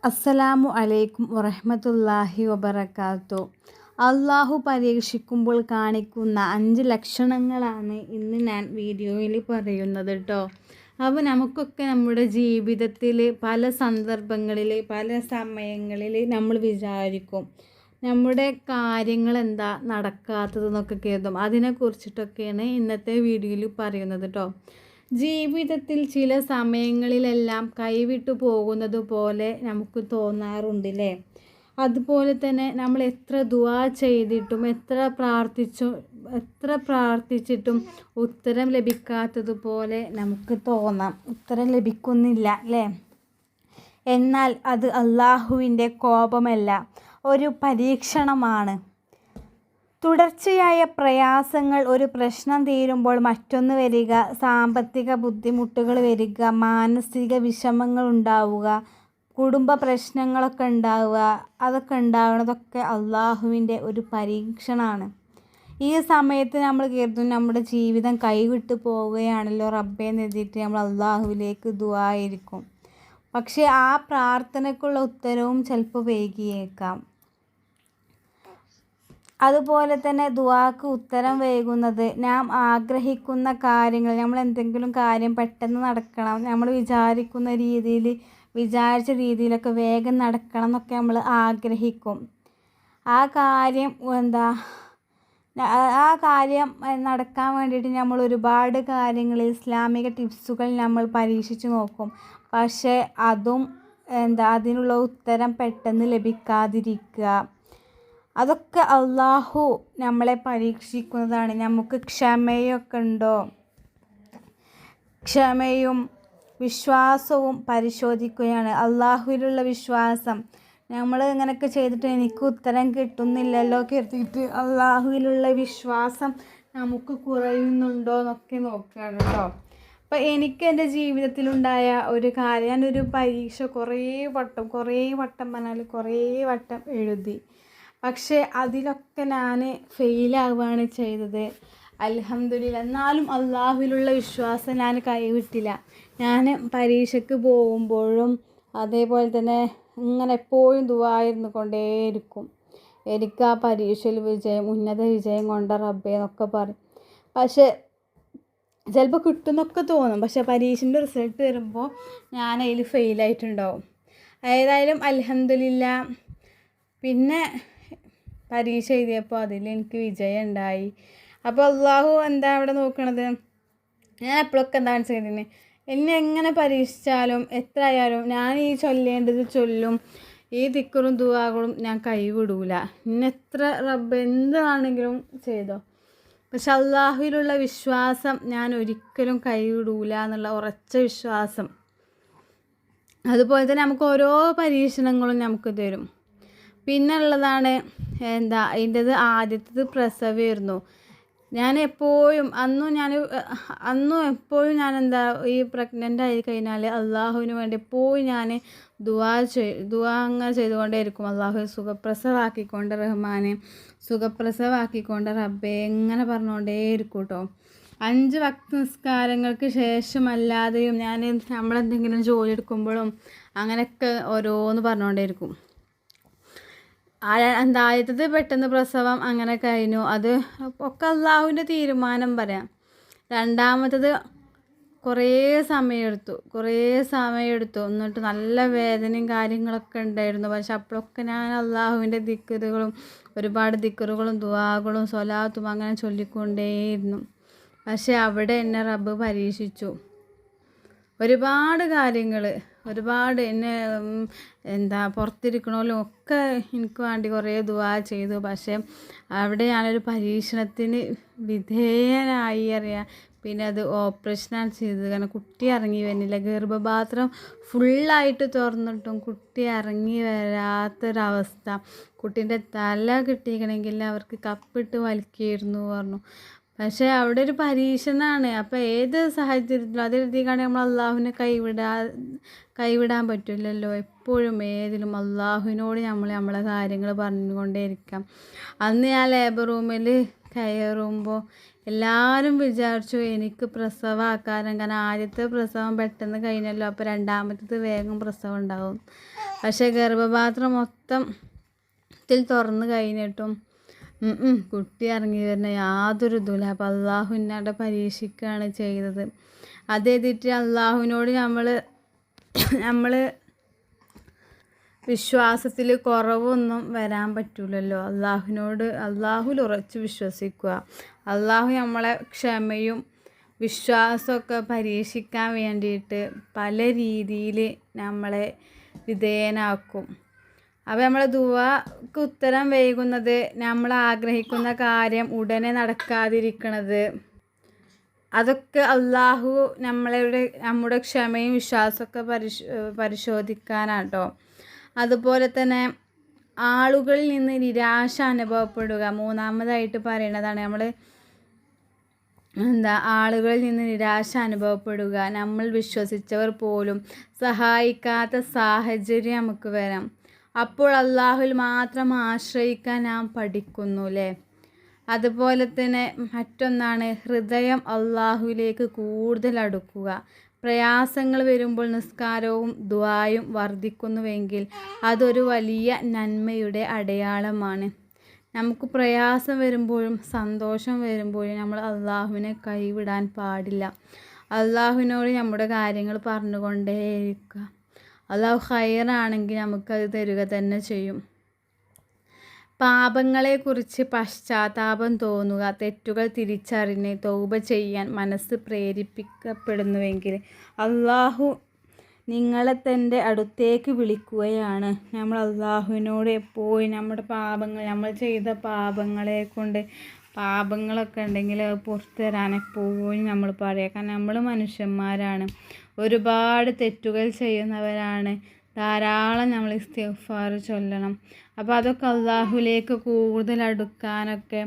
അസ്സലാമു അലൈക്കും വറഹ്മത്തുള്ളാഹി വബറകാതുഹു. അള്ളാഹു പരീക്ഷിക്കുമ്പോൾ കാണിക്കുന്ന 5 ലക്ഷണങ്ങളാണ് ഇന്ന് ഞാൻ വീഡിയോയിൽ പറയുന്നത് കേട്ടോ. അപ്പോൾ നമുക്കൊക്കെ നമ്മുടെ ജീവിതത്തിൽ പല സന്ദർഭങ്ങളിൽ പല സമയങ്ങളിൽ നമ്മൾ വിചാരിക്കും നമ്മുടെ കാര്യങ്ങൾ എന്താ നടക്കാത്തതെന്നൊക്കെ കരുതും. അതിനെക്കുറിച്ചിട്ടൊക്കെയാണ് ഇന്നത്തെ വീഡിയോയിൽ പറയുന്നത് കേട്ടോ. ജീവിതത്തിൽ ചില സമയങ്ങളിലെല്ലാം കൈവിട്ടു പോകുന്നത് പോലെ നമുക്ക് തോന്നാറുണ്ടല്ലേ. അതുപോലെ തന്നെ നമ്മൾ എത്ര ദുആ ചെയ്തിട്ടും എത്ര പ്രാർത്ഥിച്ചിട്ടും ഉത്തരം ലഭിക്കാത്തതുപോലെ നമുക്ക് തോന്നാം. ഉത്തരം ലഭിക്കുന്നില്ല അല്ലേ. എന്നാൽ അത് അള്ളാഹുവിൻ്റെ കോപമല്ല, ഒരു പരീക്ഷണമാണ്. തുടർച്ചയായ പ്രയാസങ്ങൾ, ഒരു പ്രശ്നം തീരുമ്പോൾ മറ്റൊന്ന് വരിക, സാമ്പത്തിക ബുദ്ധിമുട്ടുകൾ വരിക, മാനസിക വിഷമങ്ങൾ ഉണ്ടാവുക, കുടുംബ പ്രശ്നങ്ങളൊക്കെ ഉണ്ടാവുക, അതൊക്കെ ഉണ്ടാവുന്നതൊക്കെ അള്ളാഹുവിൻ്റെ ഒരു പരീക്ഷണമാണ്. ഈ സമയത്ത് നമ്മൾ കരുതും നമ്മുടെ ജീവിതം കൈവിട്ട് പോവുകയാണല്ലോ റബ്ബേ എന്ന് എഴുതിയിട്ട് നമ്മൾ അള്ളാഹുവിലേക്ക് ദുആ ആയിരിക്കും. പക്ഷേ ആ പ്രാർത്ഥനയ്ക്കുള്ള ഉത്തരവും ചിലപ്പോൾ വൈകിയേക്കാം. അതുപോലെ തന്നെ ദുആക്ക് ഉത്തരം വൈകുന്നത് നാം ആഗ്രഹിക്കുന്ന കാര്യങ്ങൾ, നമ്മൾ എന്തെങ്കിലും കാര്യം പെട്ടെന്ന് നടക്കണം, നമ്മൾ വിചാരിച്ച രീതിയിലൊക്കെ വേഗം നടക്കണം എന്നൊക്കെ നമ്മൾ ആഗ്രഹിക്കും. ആ കാര്യം നടക്കാൻ വേണ്ടിയിട്ട് നമ്മൾ ഒരുപാട് കാര്യങ്ങൾ, ഇസ്ലാമിക ടിപ്സുകൾ നമ്മൾ പരീക്ഷിച്ച് നോക്കും. പക്ഷേ അതിനുള്ള ഉത്തരം പെട്ടെന്ന് ലഭിക്കാതിരിക്കുക, അതൊക്കെ അള്ളാഹു നമ്മളെ പരീക്ഷിക്കുന്നതാണ്. നമുക്ക് ക്ഷമയൊക്കെ ഉണ്ടോ, ക്ഷമയും വിശ്വാസവും പരിശോധിക്കുകയാണ്. അള്ളാഹുവിലുള്ള വിശ്വാസം, നമ്മൾ ഇങ്ങനെയൊക്കെ ചെയ്തിട്ട് എനിക്ക് ഉത്തരം കിട്ടുന്നില്ലല്ലോ കരുതിയിട്ട് അള്ളാഹുവിലുള്ള വിശ്വാസം നമുക്ക് കുറയുന്നുണ്ടോ എന്നൊക്കെ നോക്കുകയാണ് കേട്ടോ. അപ്പോൾ എനിക്ക് എൻ്റെ ജീവിതത്തിലുണ്ടായ ഒരു കാര്യം, ഞാനൊരു പരീക്ഷ കുറേ വട്ടം എഴുതി. പക്ഷേ അതിലൊക്കെ ഞാൻ ഫെയിലാവുകയാണ് ചെയ്തത്. അൽഹംദുലില്ലാ. എന്നാലും അള്ളാഹുവിലുള്ള വിശ്വാസം ഞാൻ കൈവിട്ടില്ല. ഞാൻ പരീക്ഷയ്ക്ക് പോകുമ്പോഴും അതേപോലെ തന്നെ ഇങ്ങനെ എപ്പോഴും ദുആയിരുന്നു കൊണ്ടേയിരിക്കും. എനിക്ക് ആ പരീക്ഷയിൽ ഉന്നത വിജയം കൊണ്ട റബ്ബേ എന്നൊക്കെ പറയും. പക്ഷേ ചിലപ്പോൾ കിട്ടുമെന്നൊക്കെ തോന്നും. പക്ഷേ പരീക്ഷൻ്റെ റിസൾട്ട് വരുമ്പോൾ ഞാൻ അതിൽ ഫെയിലായിട്ടുണ്ടാവും. ഏതായാലും അൽഹംദുലില്ലാ. പിന്നെ പരീക്ഷ എഴുതിയപ്പോൾ അതിൽ എനിക്ക് വിജയം ഉണ്ടായി. അപ്പോൾ അള്ളാഹു എന്താ അവിടെ നോക്കണത്, ഞാൻ എപ്പോഴൊക്കെ എന്താണ് ചെയ്തത്, എന്നെ എങ്ങനെ പരീക്ഷിച്ചാലും എത്ര ആയാലും ഞാൻ ഈ ചൊല്ലേണ്ടത് ചൊല്ലും. ഈ ദിക്റും ദുആകളും ഞാൻ കൈവിടൂല. എത്ര റബ്ബ് എന്താണെങ്കിലും ചെയ്തോ. പക്ഷെ അള്ളാഹുവിലുള്ള വിശ്വാസം ഞാൻ ഒരിക്കലും കൈവിടൂല എന്നുള്ള ഉറച്ച വിശ്വാസം. അതുപോലെ തന്നെ നമുക്ക് ഓരോ പരീക്ഷണങ്ങളും നമുക്ക് തരും. പിന്നെ ഉള്ളതാണ് അതിൻ്റെത് ആദ്യത്തേത് പ്രസവമായിരുന്നു. ഞാൻ എപ്പോഴും ഈ പ്രഗ്നൻ്റ് ആയി കഴിഞ്ഞാൽ അള്ളാഹുവിന് വേണ്ടി എപ്പോഴും ഞാൻ ദുആ അങ്ങനെ ചെയ്തുകൊണ്ടേയിരിക്കും. അള്ളാഹു സുഖപ്രസവാക്കിക്കൊണ്ട് റഹ്മാനെ, സുഖപ്രസവാക്കിക്കൊണ്ട് റബ്ബേ എങ്ങനെ പറഞ്ഞുകൊണ്ടേയിരിക്കും കേട്ടോ. 5 വക്ത നിസ്കാരങ്ങൾക്ക് ശേഷമല്ലാതെയും ഞാൻ നമ്മളെന്തെങ്കിലും ജോലി എടുക്കുമ്പോഴും അങ്ങനെയൊക്കെ ഓരോന്ന് പറഞ്ഞുകൊണ്ടേയിരിക്കും. ആദ്യത്തേത് പെട്ടെന്ന് പ്രസവം അങ്ങനെ കഴിഞ്ഞു. അത് ഒക്കെ അള്ളാഹുവിൻ്റെ തീരുമാനം പറയാം. രണ്ടാമത്തേത് കുറേ സമയമെടുത്തു. എന്നിട്ട് നല്ല വേദനയും കാര്യങ്ങളൊക്കെ ഉണ്ടായിരുന്നു. പക്ഷെ അപ്പോഴൊക്കെ ഞാൻ അള്ളാഹുവിൻ്റെ ഒരുപാട് ദിക്റുകളും ദുആകളും സ്വലാത്തും അങ്ങനെ ചൊല്ലിക്കൊണ്ടേയിരുന്നു. പക്ഷെ അവിടെ എന്നെ റബ്ബ് പരീക്ഷിച്ചു. ഒരുപാട് കാര്യങ്ങൾ, എന്നെ പുറത്തിരിക്കണമല്ലോ ഒക്കെ എനിക്ക് വേണ്ടി കുറേ ദുആ ചെയ്തു. പക്ഷേ അവിടെ ഞാനൊരു പരീക്ഷണത്തിന് വിധേയനായി അറിയാം. പിന്നെ അത് ഓപ്പറേഷനാണ് ചെയ്തത്. കാരണം കുട്ടി ഇറങ്ങി വരുന്നില്ല. ഗർഭപാത്രം ഫുള്ളായിട്ട് തുറന്നിട്ടും കുട്ടി ഇറങ്ങി വരാത്തൊരവസ്ഥ. കുട്ടീൻ്റെ തല കിട്ടിയിരിക്കണമെങ്കിൽ അവർക്ക് കപ്പിട്ട് വലിക്കായിരുന്നു പറഞ്ഞു. പക്ഷേ അവിടെ ഒരു പരീക്ഷണമാണ്. അപ്പോൾ ഏത് സാഹചര്യത്തിലും അതെഴുതിക്കാണെങ്കിൽ നമ്മൾ അള്ളാഹുവിനെ കൈവിടാൻ പറ്റില്ലല്ലോ. എപ്പോഴും ഏതിലും അള്ളാഹുവിനോട് നമ്മളെ കാര്യങ്ങൾ പറഞ്ഞുകൊണ്ടേയിരിക്കാം. അന്ന് ഞാൻ ലേബർ റൂമിൽ കയറുമ്പോൾ എല്ലാവരും വിചാരിച്ചു എനിക്ക് പ്രസവമാക്കാനും, കാരണം ആദ്യത്തെ പ്രസവം പെട്ടെന്ന് കഴിഞ്ഞല്ലോ, അപ്പോൾ രണ്ടാമത്തേത് വേഗം പ്രസവം ഉണ്ടാവും. പക്ഷേ ഗർഭപാത്രം മൊത്തത്തിൽ തുറന്ന് കഴിഞ്ഞിട്ടും കുട്ടി ഇറങ്ങി വരുന്ന യാതൊരു ഇതുമില്ല. അപ്പോൾ അള്ളാഹു എന്നോട് പരീക്ഷിക്കുകയാണ് ചെയ്തത്. അതെഴുതിയിട്ട് അള്ളാഹുവിനോട് നമ്മൾ വിശ്വാസത്തിൽ കുറവൊന്നും വരാൻ പറ്റില്ലല്ലോ. അള്ളാഹുവിൽ ഉറച്ച് വിശ്വസിക്കുക. അള്ളാഹു നമ്മളെ ക്ഷമയും വിശ്വാസമൊക്കെ പരീക്ഷിക്കാൻ വേണ്ടിയിട്ട് പല രീതിയിൽ നമ്മളെ വിധേയനാക്കും. അപ്പോൾ നമ്മളെ ദുആക്ക് ഉത്തരം വൈകുന്നത്, നമ്മൾ ആഗ്രഹിക്കുന്ന കാര്യം ഉടനെ നടക്കാതിരിക്കുന്നത്, അതൊക്കെ അള്ളാഹു നമ്മുടെ ക്ഷമയും വിശ്വാസമൊക്കെ പരിശോധിക്കാനാട്ടോ. അതുപോലെ തന്നെ ആളുകളിൽ നിന്ന് നിരാശ അനുഭവപ്പെടുക മൂന്നാമതായിട്ട് പറയുന്നതാണ്. ആളുകളിൽ നിന്ന് നിരാശ അനുഭവപ്പെടുക, നമ്മൾ വിശ്വസിച്ചവർ പോലും സഹായിക്കാത്ത സാഹചര്യം നമുക്ക് വരാം. അപ്പോൾ അള്ളാഹുവിൽ മാത്രം ആശ്രയിക്കാൻ നാം പഠിക്കുന്നു അല്ലേ. അതുപോലെ തന്നെ മറ്റൊന്നാണ് ഹൃദയം അള്ളാഹുവിലേക്ക് കൂടുതൽ അടുക്കുക. പ്രയാസങ്ങൾ വരുമ്പോൾ നിസ്കാരവും ദുആയും വർദ്ധിക്കുന്നുവെങ്കിൽ അതൊരു വലിയ നന്മയുടെ അടയാളമാണ്. നമുക്ക് പ്രയാസം വരുമ്പോഴും സന്തോഷം വരുമ്പോഴും നമ്മൾ അള്ളാഹുവിനെ കൈവിടാൻ പാടില്ല. അള്ളാഹുവിനോട് നമ്മുടെ കാര്യങ്ങൾ പറഞ്ഞുകൊണ്ടേയിരിക്കുക. അള്ളാഹു ഖൈറാണെങ്കിൽ നമുക്കത് തരിക തന്നെ ചെയ്യും. പാപങ്ങളെക്കുറിച്ച് പശ്ചാത്താപം തോന്നുക, തെറ്റുകൾ തിരിച്ചറിഞ്ഞ് തൗബ ചെയ്യാൻ മനസ്സ് പ്രേരിപ്പിക്കപ്പെടുന്നുവെങ്കിൽ അള്ളാഹു നിങ്ങളെ തൻ്റെ അടുത്തേക്ക് വിളിക്കുകയാണ്. നമ്മൾ അള്ളാഹുവിനോട് എപ്പോഴും നമ്മൾ ചെയ്ത പാപങ്ങളൊക്കെ ഉണ്ടെങ്കിൽ പുറത്തു തരാൻ എപ്പോഴും നമ്മൾ പറയുക. കാരണം നമ്മൾ മനുഷ്യന്മാരാണ്, ഒരുപാട് തെറ്റുകൾ ചെയ്യുന്നവരാണ്. ധാരാളം നമ്മൾ ഇസ്തിഗ്ഫാർ ചൊല്ലണം. അപ്പോൾ അതൊക്കെ അള്ളാഹുവിലേക്ക് കൂടുതൽ അടുക്കാനൊക്കെ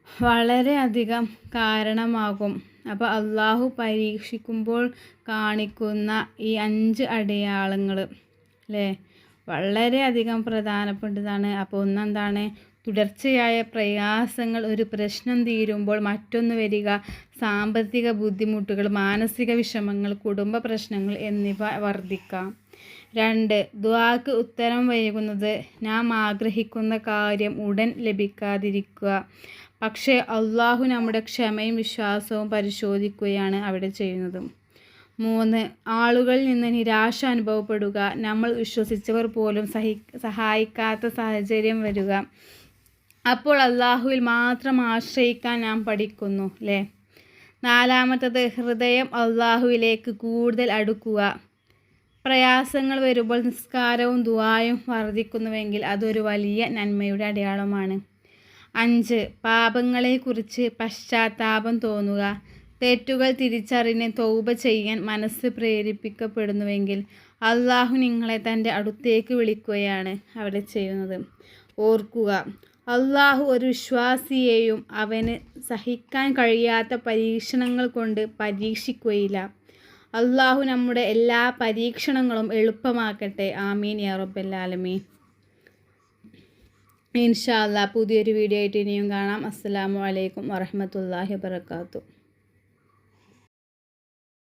വളരെയധികം കാരണമാകും. അപ്പോൾ അള്ളാഹു പരീക്ഷിക്കുമ്പോൾ കാണിക്കുന്ന ഈ 5 അടയാളങ്ങൾ അല്ലേ, വളരെയധികം പ്രധാനപ്പെട്ടതാണ്. അപ്പോൾ ഒന്നെന്താണ്? തുടർച്ചയായ പ്രയാസങ്ങൾ, ഒരു പ്രശ്നം തീരുമ്പോൾ മറ്റൊന്ന് വരിക, സാമ്പത്തിക ബുദ്ധിമുട്ടുകൾ, മാനസിക വിഷമങ്ങൾ, കുടുംബ പ്രശ്നങ്ങൾ എന്നിവ വർദ്ധിക്കാം. 2. ദുആക്ക് ഉത്തരം വൈകുന്നത്, നാം ആഗ്രഹിക്കുന്ന കാര്യം ഉടൻ ലഭിക്കാതിരിക്കുക. പക്ഷേ അള്ളാഹു നമ്മുടെ ക്ഷമയും വിശ്വാസവും പരിശോധിക്കുകയാണ് അവിടെ ചെയ്യുന്നത്. 3. ആളുകളിൽ നിന്ന് നിരാശ അനുഭവപ്പെടുക, നമ്മൾ വിശ്വസിച്ചവർ പോലും സഹായിക്കാത്ത സാഹചര്യം വരിക. അപ്പോൾ അള്ളാഹുവിൽ മാത്രം ആശ്രയിക്കാൻ നാം പഠിക്കുന്നു അല്ലേ. 4. ഹൃദയം അള്ളാഹുവിലേക്ക് കൂടുതൽ അടുക്കുക. പ്രയാസങ്ങൾ വരുമ്പോൾ നിസ്കാരവും ദുആയും വർദ്ധിക്കുന്നുവെങ്കിൽ അതൊരു വലിയ നന്മയുടെ അടയാളമാണ്. 5. പാപങ്ങളെക്കുറിച്ച് പശ്ചാത്താപം തോന്നുക, തെറ്റുകൾ തിരിച്ചറിഞ്ഞ് തൗബ ചെയ്യാൻ മനസ്സ് പ്രേരിപ്പിക്കപ്പെടുന്നുവെങ്കിൽ അള്ളാഹു നിങ്ങളെ തൻ്റെ അടുത്തേക്ക് വിളിക്കുകയാണ് അവിടെ ചെയ്യുന്നത്. ഓർക്കുക, അള്ളാഹു ഒരു വിശ്വാസിയെയും അവന് സഹിക്കാൻ കഴിയാത്ത പരീക്ഷണങ്ങൾ കൊണ്ട് പരീക്ഷിക്കുകയില്ല. അള്ളാഹു നമ്മുടെ എല്ലാ പരീക്ഷണങ്ങളും എളുപ്പമാക്കട്ടെ. ആമീൻ യാ റബ്ബൽ ആലമീൻ. ഇൻഷാ അല്ലാഹ് പുതിയൊരു വീഡിയോ ആയിട്ട് ഇനിയും കാണാം. അസ്സലാമു അലൈക്കും വറഹ്മത്തുള്ളാഹി വബറകാതുഹു.